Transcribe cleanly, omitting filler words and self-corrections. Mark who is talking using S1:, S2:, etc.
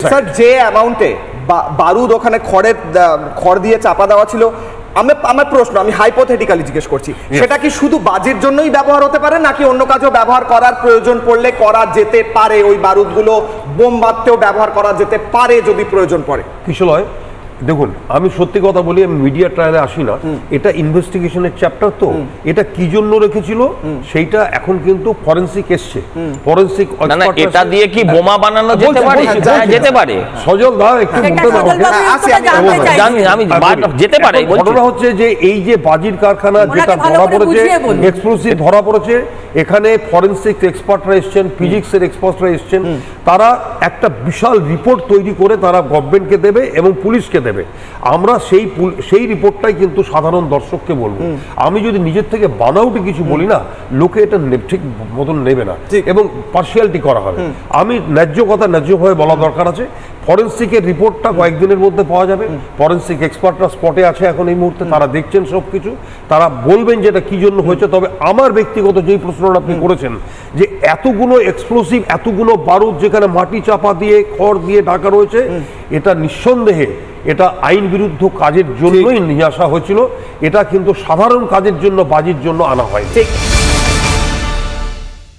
S1: Sir যে অ্যামাউন্টে বারুদ ওখানে খড় দিয়ে চাপা দেওয়া ছিল, আমার প্রশ্ন, আমি হাইপোথেটিক্যালি জিজ্ঞেস করছি, সেটা কি শুধু বাজির জন্যই ব্যবহার হতে পারে নাকি অন্য কাজেও ব্যবহার করার প্রয়োজন পড়লে করা যেতে পারে? ওই বারুদগুলো বোম বাঁধতেও ব্যবহার করা যেতে পারে যদি প্রয়োজন পড়ে।
S2: কিশলয়, দেখুন আমি সত্যি কথা বলি, আমি মিডিয়া ট্রায়ালে আসি না, এটা ইনভেস্টিগেশনের চ্যাপ্টার, তো এটা কি জন্য রেখেছিল সেইটা এখন কিন্তু ফরেনসিক এসছে, ফরেনসিক
S3: এটা দিয়ে কি বোমা বানানো যেতে পারে? যেতে পারে।
S2: সজল দা একটু বলতে দাও,
S3: জানি আমি যেতে পারে।
S2: ঘটনা হচ্ছে যে এই যে বাজির কারখানা যেটা ধরা পড়েছে, এক্সপ্লোসিভ ধরা পড়েছে, এখানে ফরেনসিক এক্সপার্টরা এসছেন, ফিজিক্সের এক্সপার্টরা এসছেন, তারা একটা বিশাল রিপোর্ট তৈরি করে তারা গভর্নমেন্টকে দেবে এবং পুলিশকে দেবে। আমরা সেই রিপোর্টটাই কিন্তু সাধারণ দর্শককে বলবো। আমি যদি নিজের থেকে বানাউটি কিছু বলি না, লোকে এটা ঠিক মতন নেবে না এবং পার্সিয়ালিটি করা হবে। আমি ন্যায্য কথা ন্যায্যভাবে বলা দরকার আছে। ফরেনসিকের রিপোর্টটা কয়েকদিনের মধ্যে পাওয়া যাবে। ফরেনসিক এক্সপার্টরা স্পটে আছে এখন এই মুহূর্তে, তারা দেখছেন সব কিছু, তারা বলবেন যে এটা কি জন্য হয়েছে। তবে আমার ব্যক্তিগত যেই প্রশ্নটা আপনি করেছেন যে এতগুলো এক্সপ্লোসিভ, এতগুলো বারুদ যেখানে মাটি চাপা দিয়ে খড় দিয়ে ঢাকা রয়েছে, এটা নিঃসন্দেহে এটা আইন বিরুদ্ধ কাজের জন্যই নিয়ে আসা হয়েছিল। এটা কিন্তু সাধারণ কাজের জন্য, বাজির জন্য আনা হয়।